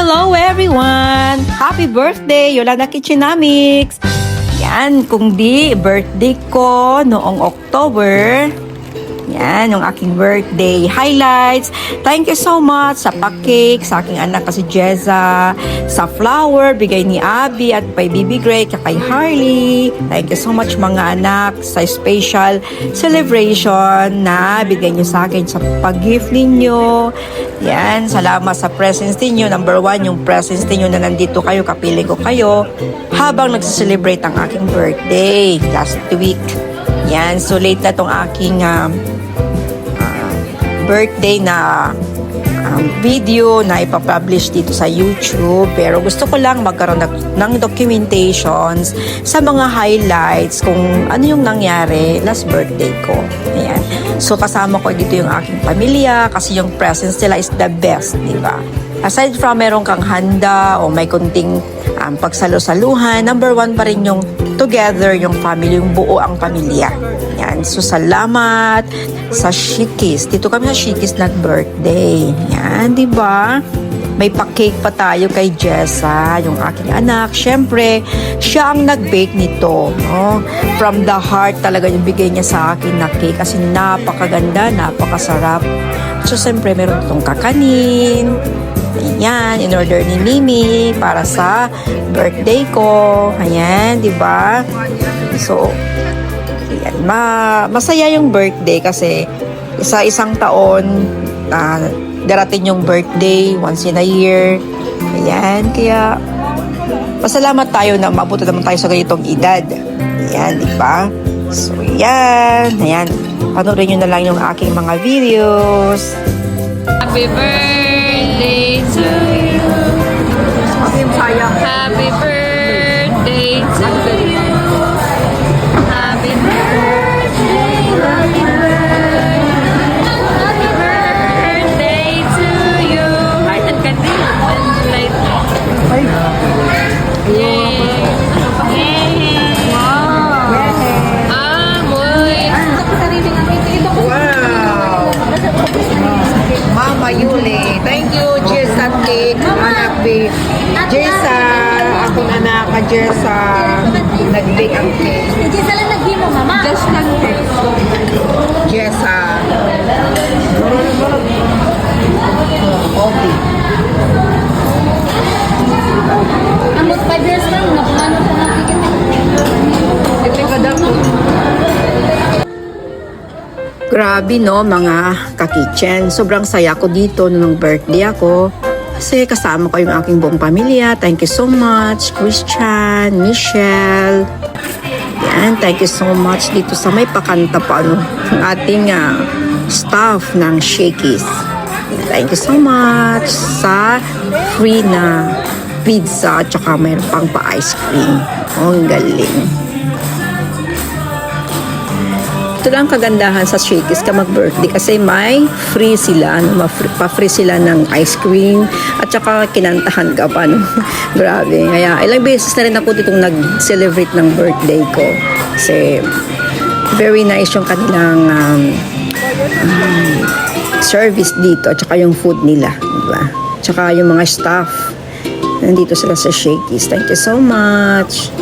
Hello everyone! Happy birthday, Yolanda Kitchenamics! Yan, kung di, birthday ko noong October. Yan, yung aking birthday highlights. Thank you so much sa pa-cake, sa aking anak kasi Jeza, sa flower, bigay ni Abby at kay Bibi Gray, kay Harley. Thank you so much mga anak sa special celebration na bigay niyo sa akin sa pag-gift ninyo. Yan, salamat sa presence ninyo. Number one, yung presence ninyo na nandito kayo, kapiling ko kayo habang nagsiselebrate ang aking birthday last week. Yan, so late na tong aking birthday na video na ipapublish dito sa YouTube. Pero gusto ko lang magkaroon ng documentations sa mga highlights kung ano yung nangyari last birthday ko. Ayan. So kasama ko dito yung aking pamilya kasi yung presence nila is the best, di ba? Aside from meron kang handa o may kunting pagsalo-saluhan, number one pa rin yung together, yung family, yung buo ang pamilya. Yan. So, salamat sa Shikis. Dito kami sa Shikis nag-birthday. Yan, di ba? May pa-cake pa tayo kay Jessa, yung aking anak. Siyempre, siya ang nag-bake nito. No? From the heart talaga yung bigay niya sa akin na cake kasi napakaganda, napakasarap. So, siyempre, meron itong kakanin. Ayan, in order ni Mimi para sa birthday ko. Ayan, di ba? So, ayan, masaya yung birthday kasi isang taon darating yung birthday once in a year. Ayan, kaya pasalamat tayo na mabuti naman tayo sa ganitong edad. Ayan, di ba? So, ayan. Ayan, panoorin nyo na lang yung aking mga videos. Happy birthday to you. Happy birthday to you. Happy birthday, happy birthday. Happy birthday to you. Heart and candle. Light. Yay. Yay. Wow. Amoy. Wow! Mama Yuli. Thank you, Jessa Cake. Anak B. Jessa. Akong anak ka, Jessa. Nag-bake ang cake. Jessa lang nag-mo, mama. Just lang cake. Jessa. Okay. Amot 5 years lang. Napumano po ng ticket. Ito ka daw. Grabe no mga ka-kitchen. Sobrang saya ko dito nung birthday ako. Kasi kasama ko yung aking buong pamilya. Thank you so much, Christian, Michelle. Yan, thank you so much dito sa may pakanta pa ano, ng ating staff ng Shakey's. Thank you so much sa free na pizza at saka mayroon pang pa-ice cream. Oh, ang galing. Ito lang kagandahan sa Shakey's ka mag-birthday kasi may free sila, pa-free sila ng ice cream at saka kinantahan ka pa. No? Grabe. Kaya ilang beses na rin ako ditong nag-celebrate ng birthday ko. Kasi very nice yung kanilang service dito at saka yung food nila. Diba? At saka yung mga staff. Nandito sila sa Shakey's. Thank you so much.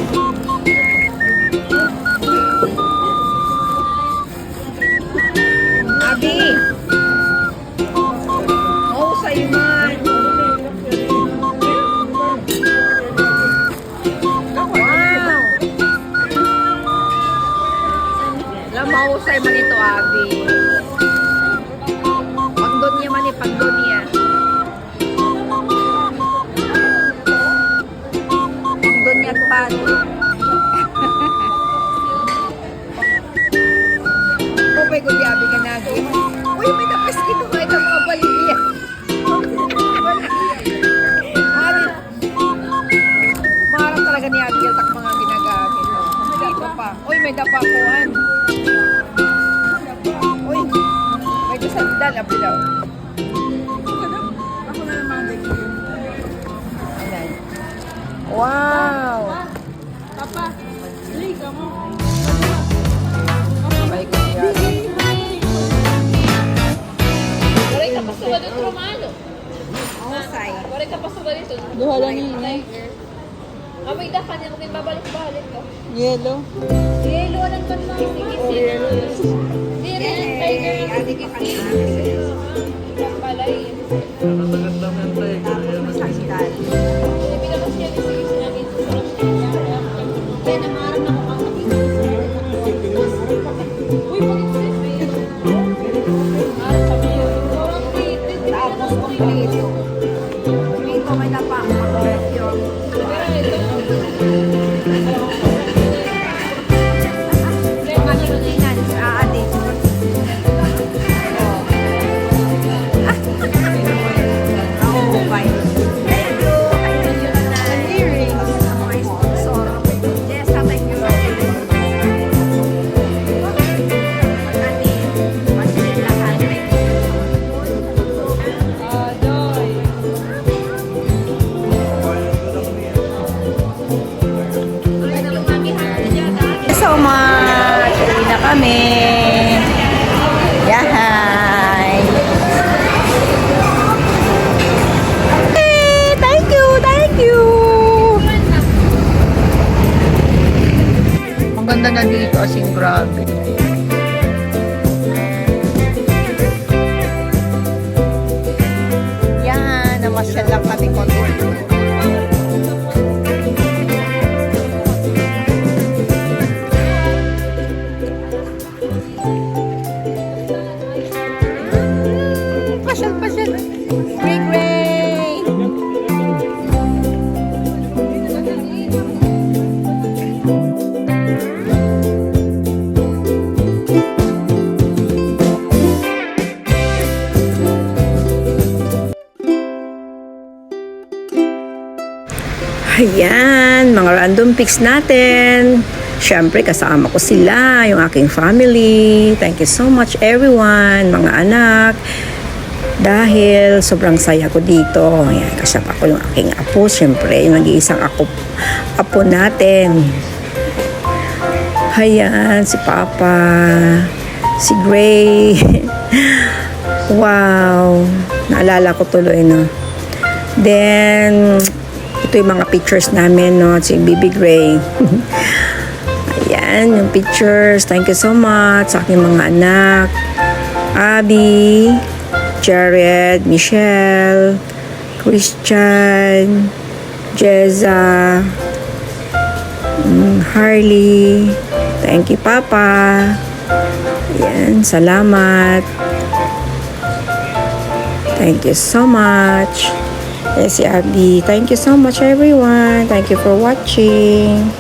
Mahusay man ito, Abby. Pagdon niya man pagdon niya. Pagdon niya pan. Oh my God, Abby ka nagi. Uy, may tapos dito ba ito mga baligya? Marang talaga ni Abby yung mga ginagamit. Dito pa. Uy, may dapakuhan. Uy, may sandal, Abby daw. Ako na naman bigyan. Ayan. Wow! Papa, hindi ka mo. Bye, kuya. Pero ito pa sa wadot romano. Mahusay. Wala ka pa sa dito. Duha lang yun eh. Amay da kanya mo babalik-balik ko. Yellow. Yelo lang pa naman. Sige, sige. Dire, tiger. Adi ka kanina. Palay. Tapos masaktan. Ibig ko siya ni sige sinabi sa sarap niya. Kaya namarap na ako ang kapito. Uy, bakit siya? Marap kami yun. Tapos kompleto. Hindi ko may napakamagret yun. Mga chikinan, aadik. Ako, bye. Thank you. Thank you, Nanay. Mga sponsor. Yes, thank you. Ani, masililahan. So much! Uwi na kami. Yahay! Okay, thank you, thank you! Ang ganda na dito, as in grabe. Yan, namasyal lang kami konti. Pasyal. Gray, gray. Ayan, mga random pics natin. Siyempre, kasama ko sila, yung aking family. Thank you so much, everyone, mga anak. Dahil sobrang saya ko dito. Ayan, kasama ko yung aking apo. Siyempre, yung nag-iisang apo natin. Ayan, si Papa, si Gray. Wow, naalala ko tuloy, no? Then, ito yung mga pictures namin, no? Si Baby Gray. Ayan, yung pictures. Thank you so much sa aking mga anak. Abby, Jared, Michelle, Christian, Jeza, Harley. Thank you, Papa. Ayan, salamat. Thank you so much. Yes, si Abby. Thank you so much, everyone. Thank you for watching.